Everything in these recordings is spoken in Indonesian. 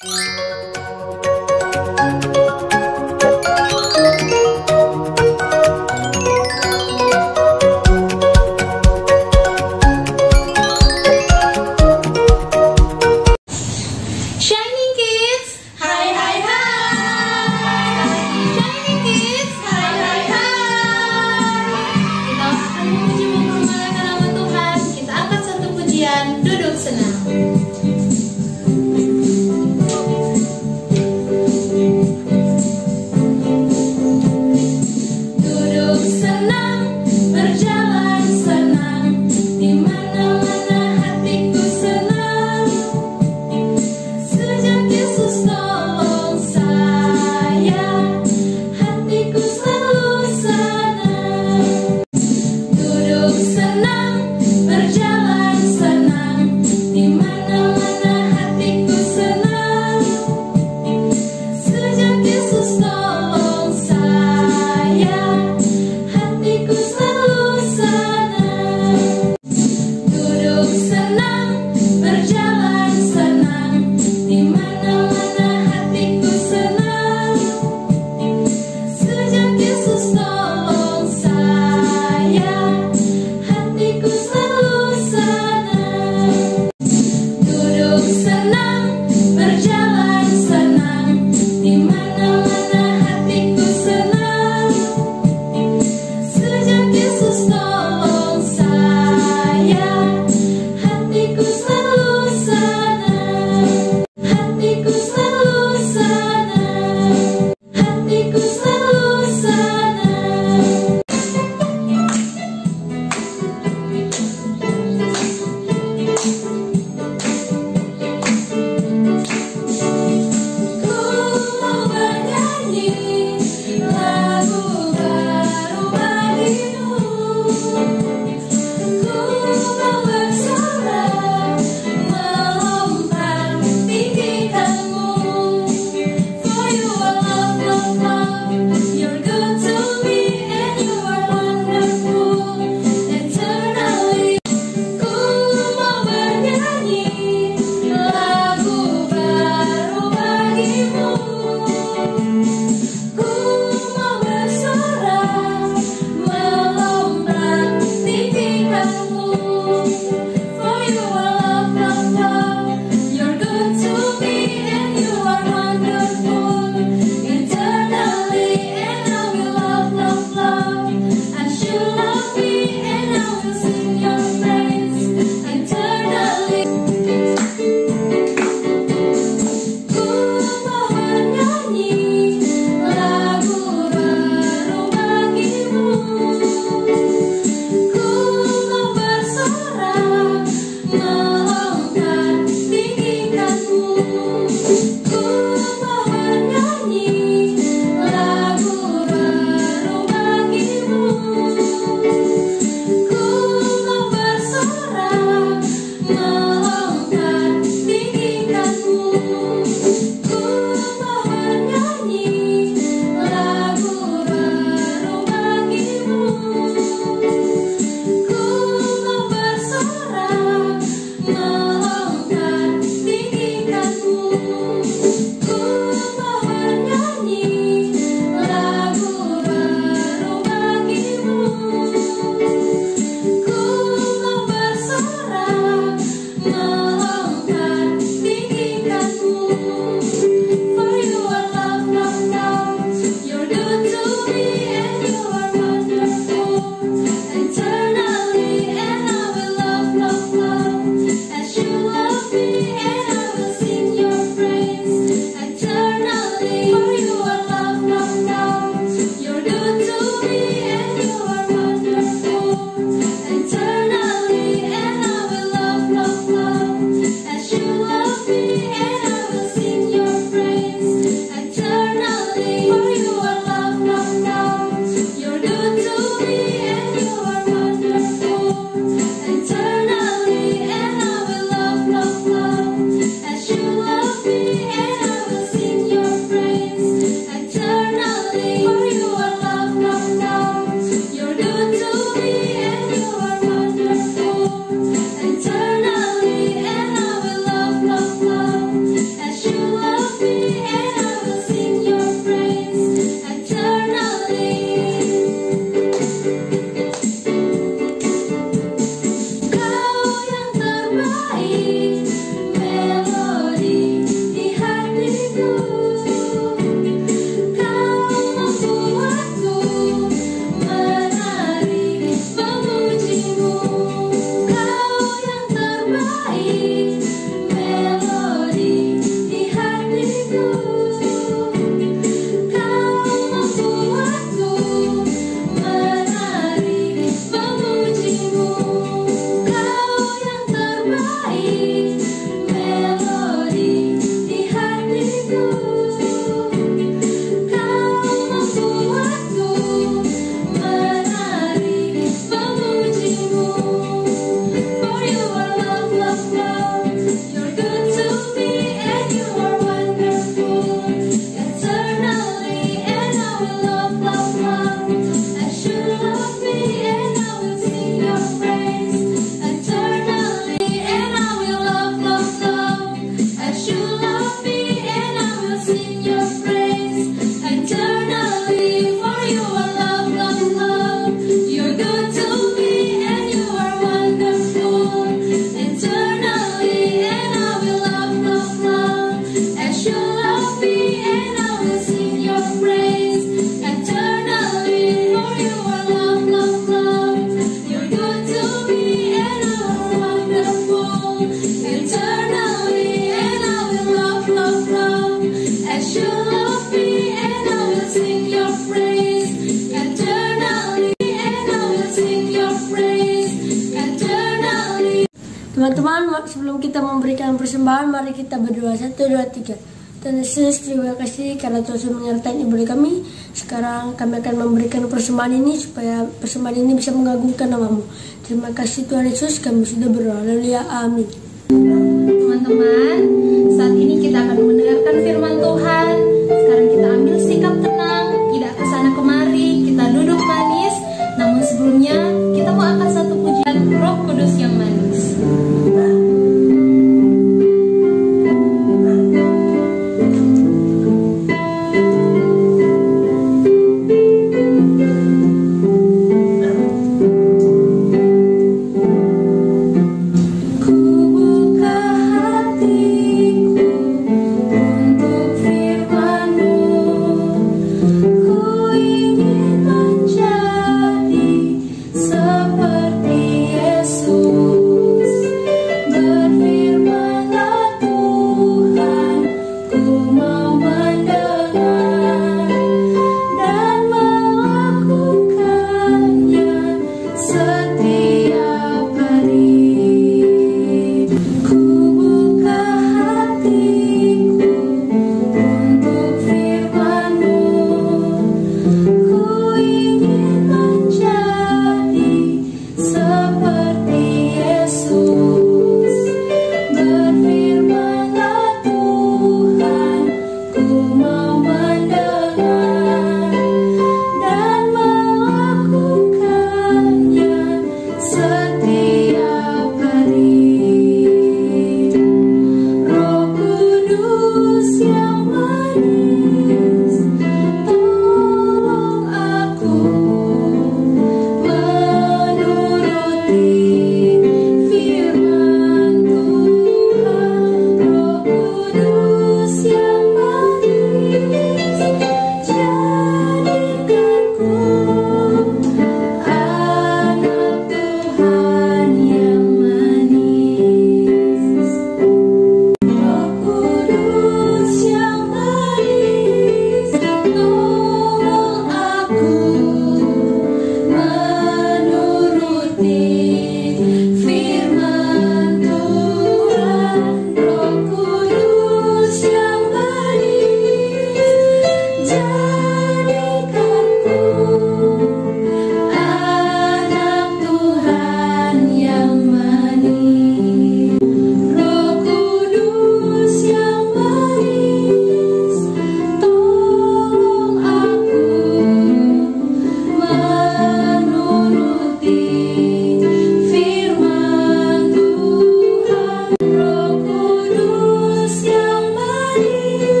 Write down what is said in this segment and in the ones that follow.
Duduk senang. Duduk senang, berjalan senang, di mana-mana hatiku senang. Sejak Yesus tolong saya, hatiku selalu senang. Duduk senang, berjalan senang, di mana-mana hatiku senang. Sejak Yesus tolong saya, hatiku selalu senang. Duduk senang, berjalan senang, di mana-mana Teman-teman, sebelum kita memberikan persembahan, mari kita berdoa. 1, 2, 3. Tuhan Yesus, terima kasih karena Tuhan sudah menyertai ibadah kami. Sekarang kami akan memberikan persembahan ini supaya persembahan ini bisa mengagungkan nama-Mu. Terima kasih Tuhan Yesus, kami sudah berdoa. Haleluya, amin. Teman-teman, saat ini kita akan mendengarkan firman Tuhan. Sekarang kita ambil sikap tenang, tidak kesana kemari, kita duduk manis. Namun sebelumnya, kita mau angkat satu pujian Roh Kudus yang manis.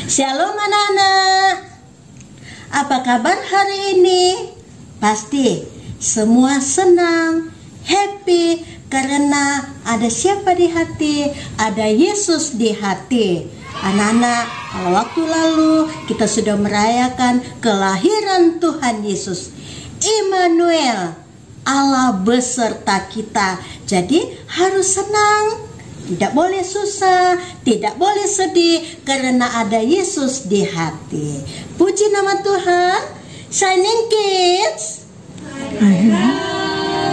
Shalom anak-anak. Apa kabar hari ini? Pasti semua senang, happy karena ada siapa di hati? Ada Yesus di hati. Anak-anak, kalau waktu lalu kita sudah merayakan kelahiran Tuhan Yesus, Immanuel, Allah beserta kita. Jadi harus senang. Tidak boleh susah, tidak boleh sedih karena ada Yesus di hati. Puji nama Tuhan. Shining Kids.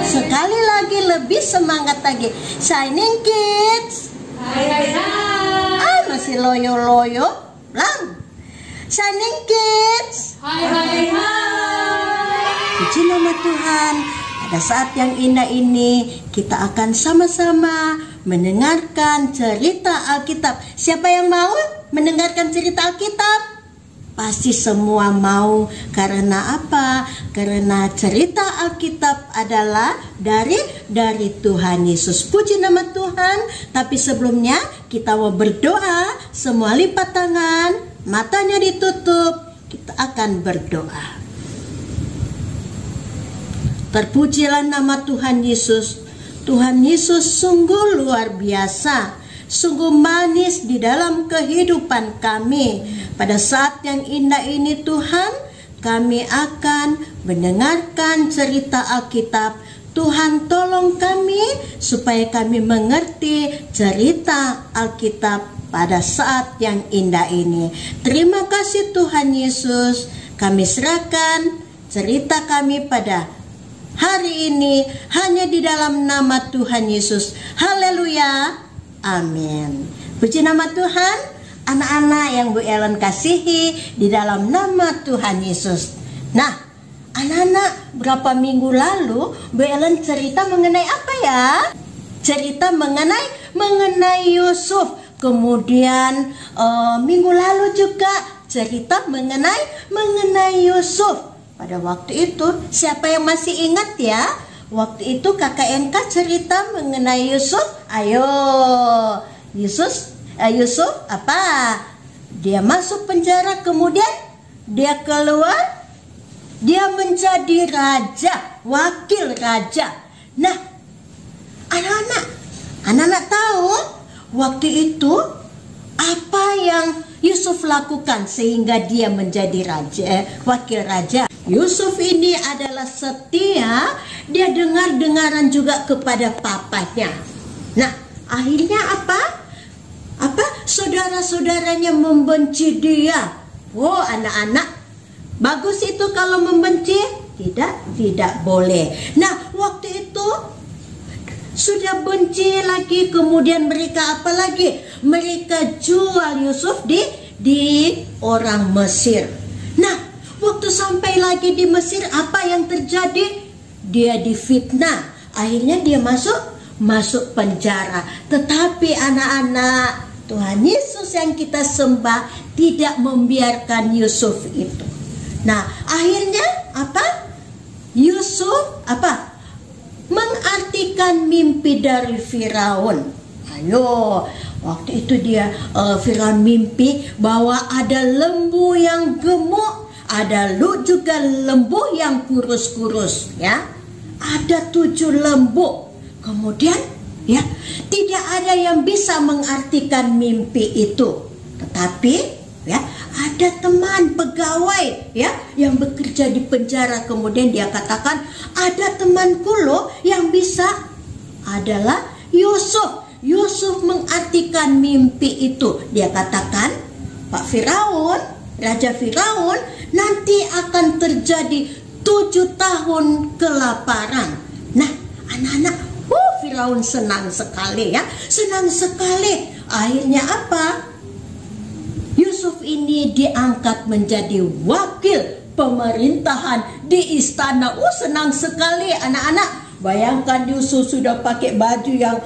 Sekali lagi lebih semangat lagi. Shining Kids. Masih loyo-loyo. Lang. Shining Kids. Puji nama Tuhan. Pada saat yang indah ini kita akan sama-sama mendengarkan cerita Alkitab. Siapa yang mau mendengarkan cerita Alkitab? Pasti semua mau. Karena apa? Karena cerita Alkitab adalah dari Tuhan Yesus. Puji nama Tuhan. Tapi sebelumnya kita mau berdoa. Semua lipat tangan, matanya ditutup. Kita akan berdoa. Terpujilah nama Tuhan Yesus. Tuhan Yesus sungguh luar biasa. sungguh manis di dalam kehidupan kami. Pada saat yang indah ini Tuhan, kami akan mendengarkan cerita Alkitab. Tuhan tolong kami supaya kami mengerti cerita Alkitab pada saat yang indah ini. Terima kasih Tuhan Yesus. Kami serahkan cerita kami pada hari ini hanya di dalam nama Tuhan Yesus. Haleluya. Amin. Puji nama Tuhan. Anak-anak yang Bu Ellen kasihi di dalam nama Tuhan Yesus. Nah, anak-anak, berapa minggu lalu Bu Ellen cerita mengenai apa ya? Cerita mengenai Yusuf. Kemudian minggu lalu juga cerita mengenai Yusuf. Pada waktu itu, siapa yang masih ingat ya? Waktu itu kakak Enka cerita mengenai Yusuf. Ayo, Yusuf apa? Dia masuk penjara, kemudian dia keluar, dia menjadi raja, wakil raja. Nah, anak-anak tahu waktu itu apa yang Yusuf lakukan sehingga dia menjadi wakil raja. Yusuf ini adalah setia, dia dengar-dengaran juga kepada papanya. Nah, akhirnya apa? Saudara-saudaranya membenci dia. Oh, anak-anak, bagus itu kalau membenci? Tidak boleh. Nah, waktu itu sudah benci lagi, kemudian mereka apa lagi? Mereka jual Yusuf di orang Mesir. Nah, waktu sampai lagi di Mesir, apa yang terjadi? Dia difitnah. Akhirnya dia masuk penjara. Tetapi anak-anak, Tuhan Yesus yang kita sembah tidak membiarkan Yusuf itu. Nah, akhirnya apa? Yusuf apa? Mengartikan mimpi dari Firaun. Ayo, waktu itu dia Firaun mimpi bahwa ada lembu yang gemuk, ada juga lembu yang kurus-kurus, ya. Ada 7 lembu. Kemudian ya, tidak ada yang bisa mengartikan mimpi itu. Tetapi ya, ada teman pegawai ya yang bekerja di penjara, kemudian dia katakan, ada temanku loh yang bisa, adalah Yusuf. Yusuf mengartikan mimpi itu. Dia katakan, Pak Firaun, Raja Firaun, nanti akan terjadi 7 tahun kelaparan. Nah, anak-anak, Firaun senang sekali ya, senang sekali. Akhirnya apa? Yusuf ini diangkat menjadi wakil pemerintahan di istana. Senang sekali anak-anak. Bayangkan Yusuf sudah pakai baju yang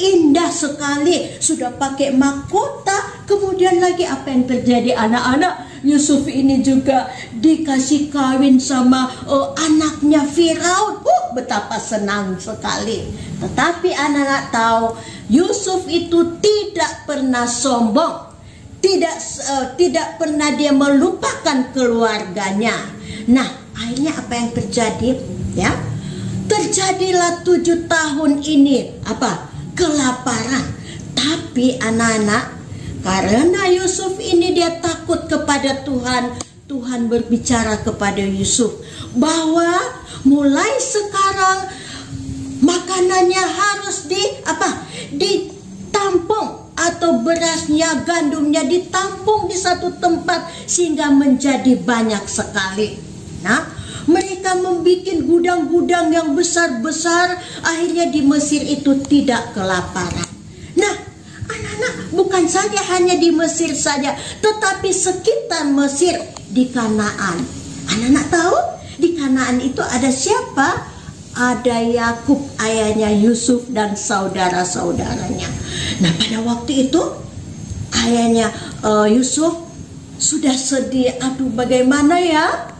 indah sekali, sudah pakai mahkota. Kemudian lagi apa yang terjadi anak-anak? Yusuf ini juga dikasih kawin sama anaknya Firaun. Betapa senang sekali. Tetapi anak-anak tahu, Yusuf itu tidak pernah sombong. Tidak pernah dia melupakan keluarganya. Nah, akhirnya apa yang terjadi? Ya, terjadilah 7 tahun ini apa? Kelaparan. Tapi anak-anak, karena Yusuf ini dia takut kepada Tuhan, Tuhan berbicara kepada Yusuf bahwa mulai sekarang makanannya harus ditampung, atau berasnya, gandumnya ditampung di satu tempat sehingga menjadi banyak sekali. Nah, mereka membuat gudang-gudang yang besar-besar, akhirnya di Mesir itu tidak kelaparan. Nah, anak-anak, bukan saja hanya di Mesir saja, tetapi sekitar Mesir, di Kanaan. Anak-anak tahu di Kanaan itu ada siapa? Ada Yakub, ayahnya Yusuf dan saudara-saudaranya. Nah, pada waktu itu ayahnya Yusuf sudah sedih. Aduh, bagaimana ya?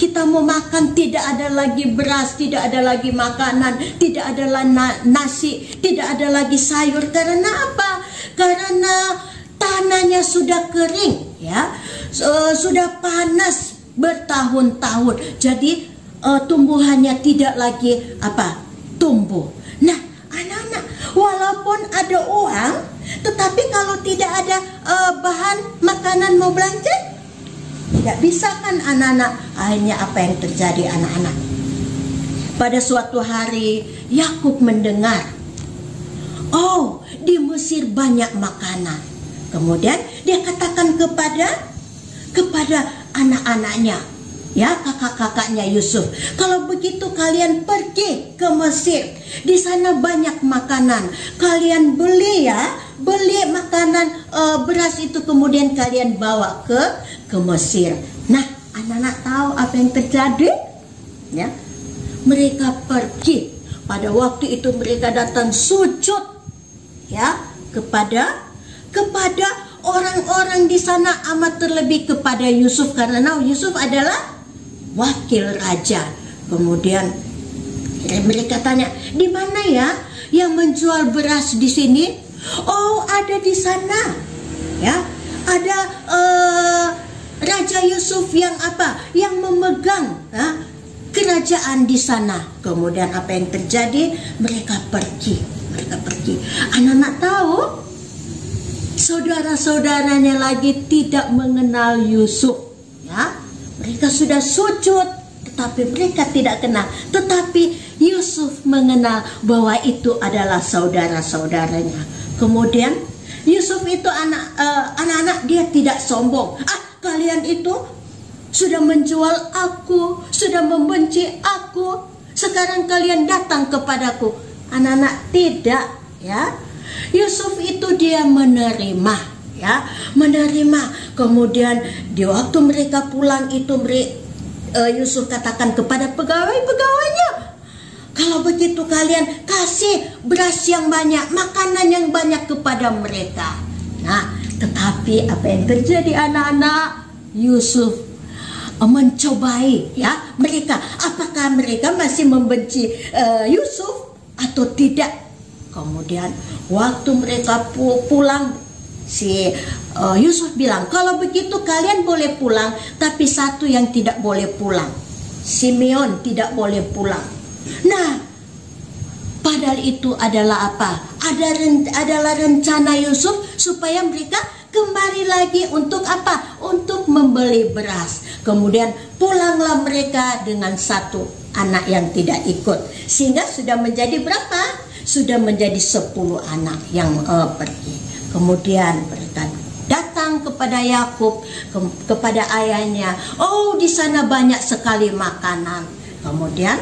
Kita mau makan, tidak ada lagi beras, tidak ada lagi makanan, tidak ada nasi, tidak ada lagi sayur. Karena apa? Karena tanahnya sudah kering, ya, sudah panas bertahun-tahun. Jadi tumbuhannya tidak lagi tumbuh. Nah, anak-anak, walaupun walaupun ada uang, tetapi kalau tidak ada bahan makanan mau belanja, tidak bisa kan anak-anak. Akhirnya apa yang terjadi anak-anak? Pada suatu hari Yakub mendengar, oh di Mesir banyak makanan. Kemudian dia katakan kepada anak-anaknya, ya kakak-kakaknya Yusuf, kalau begitu kalian pergi ke Mesir, di sana banyak makanan, kalian beli makanan beras itu, kemudian kalian bawa ke Mesir. Nah, anak-anak tahu apa yang terjadi? Ya, mereka pergi. Pada waktu itu mereka datang sujud, ya, kepada orang-orang di sana, amat terlebih kepada Yusuf, karena Yusuf adalah wakil raja. Kemudian mereka tanya, di mana ya yang menjual beras di sini? Oh, ada di sana, ya, ada Raja Yusuf yang memegang kerajaan di sana. Kemudian apa yang terjadi? Mereka pergi. Anak-anak tahu, saudara-saudaranya lagi tidak mengenal Yusuf, ya. Mereka sudah sujud, tetapi mereka tidak kenal. Tetapi Yusuf mengenal bahwa itu adalah saudara-saudaranya. Kemudian Yusuf itu anak-anak dia tidak sombong. Kalian itu sudah menjual aku, sudah membenci aku, sekarang kalian datang kepadaku. Anak-anak tidak, ya. Yusuf itu dia menerima, ya, menerima. Kemudian di waktu mereka pulang itu Yusuf katakan kepada pegawai-pegawainya, kalau begitu kalian kasih beras yang banyak, makanan yang banyak kepada mereka. Nah, tetapi apa yang terjadi anak-anak? Yusuf mencobai, ya, mereka. Apakah mereka masih membenci Yusuf atau tidak? Kemudian waktu mereka pulang, si Yusuf bilang, kalau begitu kalian boleh pulang, tapi satu yang tidak boleh pulang, Simeon tidak boleh pulang. Nah, padahal itu adalah apa? Adalah rencana Yusuf supaya mereka kembali lagi untuk apa? Untuk membeli beras. Kemudian pulanglah mereka dengan satu anak yang tidak ikut, sehingga sudah menjadi berapa? Sudah menjadi 10 anak yang pergi. Kemudian mereka datang kepada Yakub, kepada ayahnya. Oh, di sana banyak sekali makanan. Kemudian,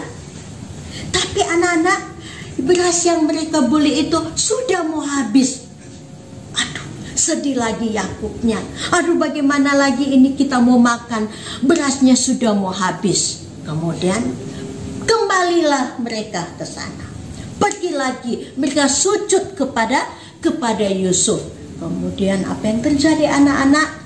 tapi anak-anak, beras yang mereka beli itu sudah mau habis. Aduh, sedih lagi Yakubnya. Aduh, bagaimana lagi ini kita mau makan? Berasnya sudah mau habis. Kemudian kembalilah mereka ke sana. Pergi lagi, mereka sujud kepada Yusuf. Kemudian apa yang terjadi anak-anak?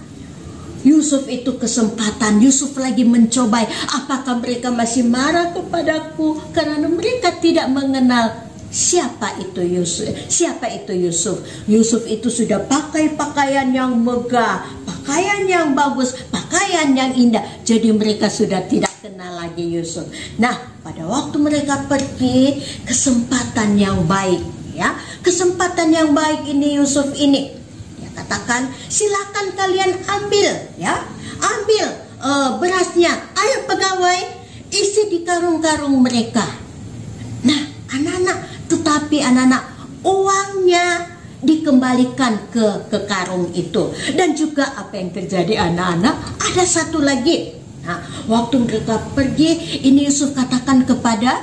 Yusuf itu kesempatan, Yusuf lagi mencobai, apakah mereka masih marah kepadaku karena mereka tidak mengenal siapa itu Yusuf. Yusuf itu sudah pakai pakaian yang megah, pakaian yang bagus, pakaian yang indah. Jadi mereka sudah tidak kenal lagi Yusuf. Nah, pada waktu mereka pergi, kesempatan yang baik, ya, kesempatan yang baik ini Yusuf ini, ya, katakan silakan kalian ambil, ya, ambil berasnya. Ayo pegawai, isi di karung-karung mereka. Nah, anak-anak, tetapi anak-anak, uangnya dikembalikan ke karung itu. Dan juga apa yang terjadi anak-anak? Ada satu lagi. Nah, waktu mereka pergi, ini Yusuf katakan kepada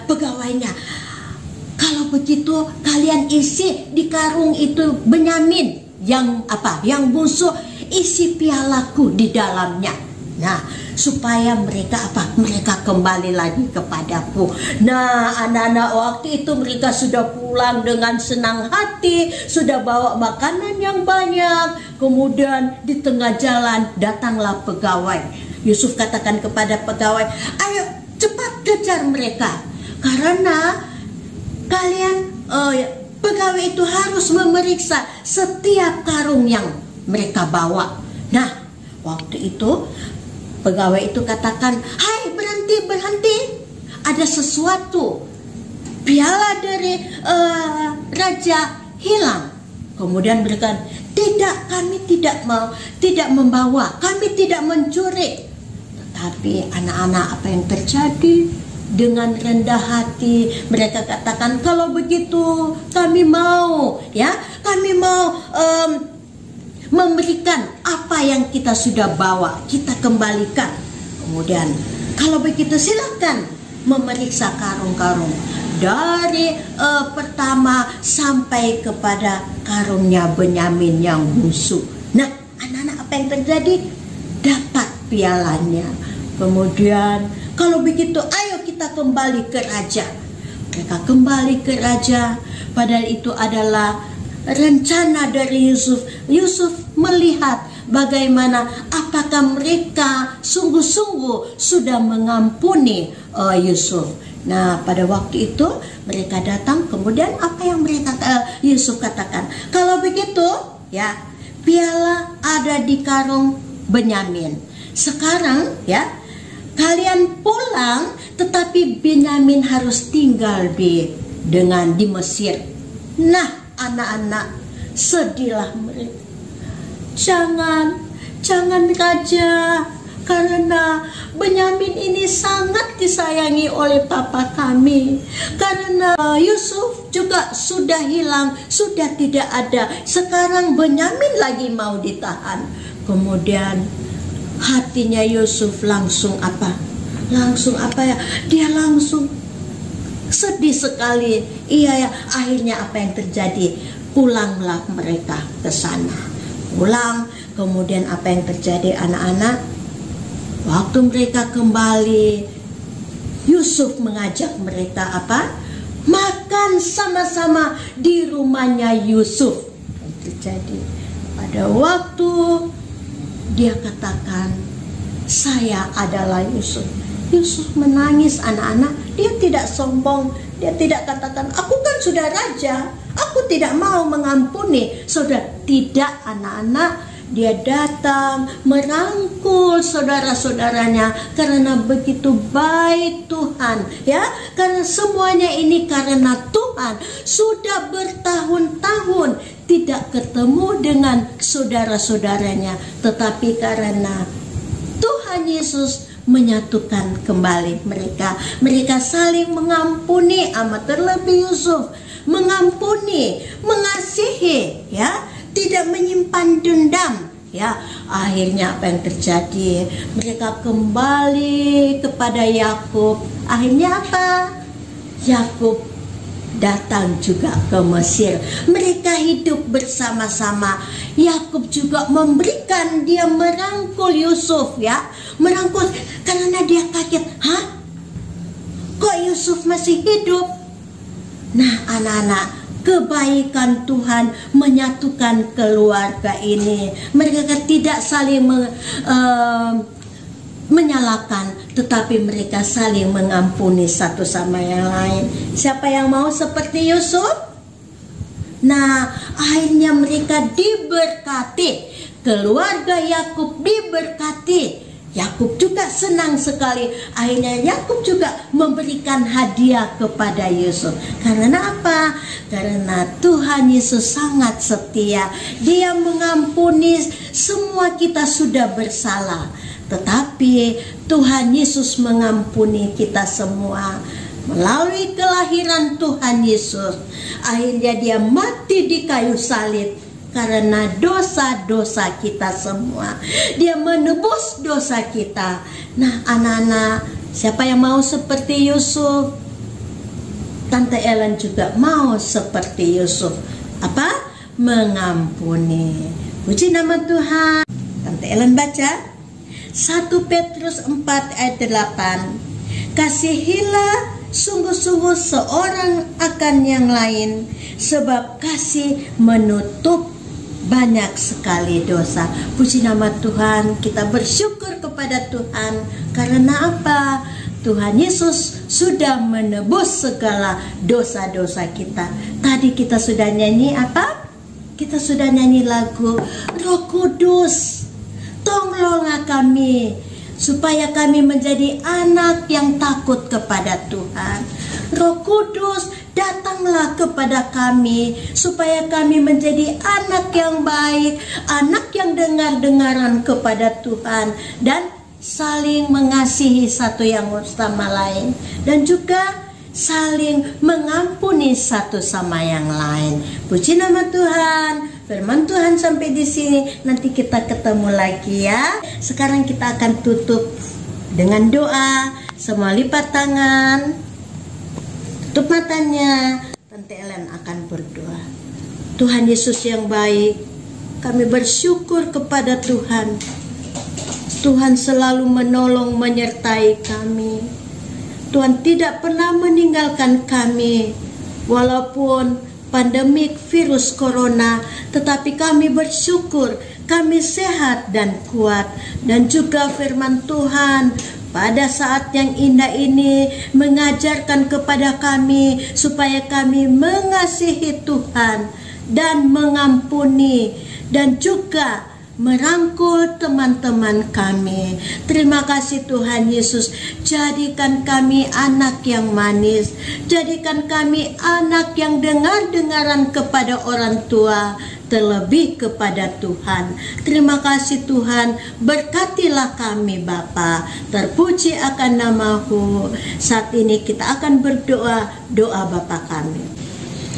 pegawainya, kalau begitu kalian isi di karung itu Benyamin yang busuk, isi pialaku di dalamnya. Nah, supaya mereka mereka kembali lagi kepadaku. Nah, anak-anak, waktu itu mereka sudah pulang dengan senang hati, sudah bawa makanan yang banyak. Kemudian di tengah jalan datanglah pegawai. Yusuf katakan kepada pegawai, ayo cepat kejar mereka, karena kalian pegawai itu harus memeriksa setiap karung yang mereka bawa. Nah, waktu itu pegawai itu katakan, hai, berhenti, ada sesuatu. Piala dari raja hilang. Kemudian mereka, tidak, kami tidak membawa, kami tidak mencuri. Tetapi anak-anak, apa yang terjadi? Dengan rendah hati mereka katakan, kalau begitu kami mau, ya, kami mau memberikan apa yang kita sudah bawa, kita kembalikan. Kemudian kalau begitu silakan memeriksa karung-karung dari pertama sampai kepada karungnya Benyamin yang busuk. Nah, anak-anak, apa yang terjadi? Dapat pialanya. Kemudian kalau begitu ayo kita kembali ke raja. Mereka kembali ke raja, padahal itu adalah rencana dari Yusuf. Yusuf melihat bagaimana apakah mereka sungguh-sungguh sudah mengampuni Yusuf. Nah, pada waktu itu mereka datang, kemudian apa yang mereka Yusuf katakan? Kalau begitu, ya, piala ada di karung Benyamin. Sekarang, ya, kalian pulang, tetapi Benyamin harus tinggal di Mesir. Nah, anak-anak, sedihlah mereka. Jangan raja, karena Benyamin ini sangat disayangi oleh papa kami. Karena Yusuf juga sudah hilang, sudah tidak ada. Sekarang Benyamin lagi mau ditahan. Kemudian hatinya Yusuf langsung apa ya? Dia langsung sedih sekali. Iya ya, akhirnya apa yang terjadi? Pulanglah mereka ke sana. Pulang, kemudian apa yang terjadi anak-anak? Waktu mereka kembali, Yusuf mengajak mereka apa? Makan sama-sama di rumahnya Yusuf. Yang terjadi pada waktu dia katakan, saya adalah Yusuf. Yusuf menangis anak-anak. Dia tidak sombong. Dia tidak katakan, aku kan sudah raja, aku tidak mau mengampuni. Saudara, tidak anak-anak. Dia datang merangkul saudara-saudaranya karena begitu baik Tuhan, ya. Karena semuanya ini karena Tuhan sudah bertahun-tahun tidak ketemu dengan saudara-saudaranya, tetapi karena Tuhan Yesus menyatukan kembali mereka. Mereka saling mengampuni, amat terlebih Yusuf mengampuni, mengasihi, ya. Tidak menyimpan dendam, ya. Akhirnya apa yang terjadi? Mereka kembali kepada Yakub. Akhirnya apa? Yakub datang juga ke Mesir. Mereka hidup bersama-sama. Yakub juga memberikan, dia merangkul Yusuf, ya. Merangkul karena dia kaget. Hah? Kok Yusuf masih hidup? Nah, anak-anak, kebaikan Tuhan menyatukan keluarga ini. Mereka tidak saling menyalahkan, tetapi mereka saling mengampuni satu sama yang lain. Siapa yang mau seperti Yusuf? Nah, akhirnya mereka diberkati. Keluarga Yakub diberkati. Yakub juga senang sekali. Akhirnya Yakub juga memberikan hadiah kepada Yusuf. Karena apa? Karena Tuhan Yesus sangat setia. Dia mengampuni semua, kita sudah bersalah, tetapi Tuhan Yesus mengampuni kita semua melalui kelahiran Tuhan Yesus. Akhirnya dia mati di kayu salib karena dosa-dosa kita semua. Dia menebus dosa kita. Nah, anak-anak, siapa yang mau seperti Yusuf? Tante Ellen juga mau seperti Yusuf. Apa? Mengampuni. Puji nama Tuhan. Tante Ellen baca 1 Petrus 4 ayat 8. Kasihilah sungguh-sungguh seorang akan yang lain, sebab kasih menutup banyak sekali dosa. Puji nama Tuhan, kita bersyukur kepada Tuhan. Karena apa? Tuhan Yesus sudah menebus segala dosa-dosa kita. Tadi kita sudah nyanyi apa? Kita sudah nyanyi lagu Roh Kudus, tolonglah kami supaya kami menjadi anak yang takut kepada Tuhan. Roh Kudus, datanglah kepada kami supaya kami menjadi anak yang baik, anak yang dengar-dengaran kepada Tuhan dan saling mengasihi satu yang sama lain, dan juga saling mengampuni satu sama yang lain. Puji nama Tuhan. Firman Tuhan sampai di sini. Nanti kita ketemu lagi ya. Sekarang kita akan tutup dengan doa. Semua lipat tangan, tutup matanya. Tante Ellen akan berdoa. Tuhan Yesus yang baik, kami bersyukur kepada Tuhan. Tuhan selalu menolong, menyertai kami. Tuhan tidak pernah meninggalkan kami walaupun pandemik virus corona, tetapi kami bersyukur kami sehat dan kuat. Dan juga firman Tuhan pada saat yang indah ini mengajarkan kepada kami supaya kami mengasihi Tuhan dan mengampuni dan juga merangkul teman-teman kami. Terima kasih Tuhan Yesus. Jadikan kami anak yang manis. Jadikan kami anak yang dengar-dengaran kepada orang tua, terlebih kepada Tuhan. Terima kasih Tuhan. Berkatilah kami Bapa. Terpuji akan nama-Mu. Saat ini kita akan berdoa, doa Bapa kami.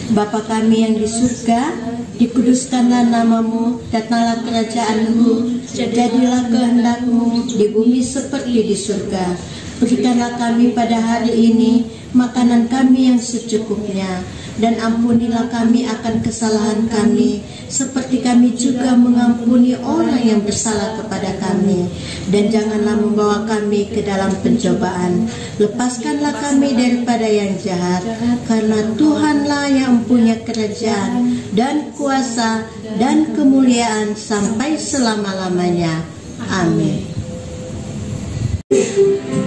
Bapa kami yang di surga, dikuduskanlah nama-Mu, datanglah kerajaan-Mu, jadilah kehendak-Mu di bumi seperti di surga. Berikanlah kami pada hari ini makanan kami yang secukupnya, dan ampunilah kami akan kesalahan kami, seperti kami juga mengampuni orang yang bersalah kepada kami. Dan janganlah membawa kami ke dalam pencobaan, lepaskanlah kami daripada yang jahat, karena Tuhanlah yang punya kerajaan dan kuasa dan kemuliaan sampai selama-lamanya. Amin.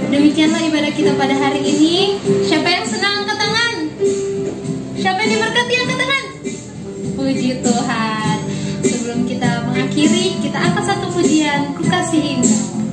Demikianlah ibadah kita pada hari ini. Siapa yang senang angkat tangan? Siapa yang diberkati angkat tangan? Puji Tuhan. Sebelum kita mengakhiri, kita angkat satu pujian, Ku Kasihi Engkau.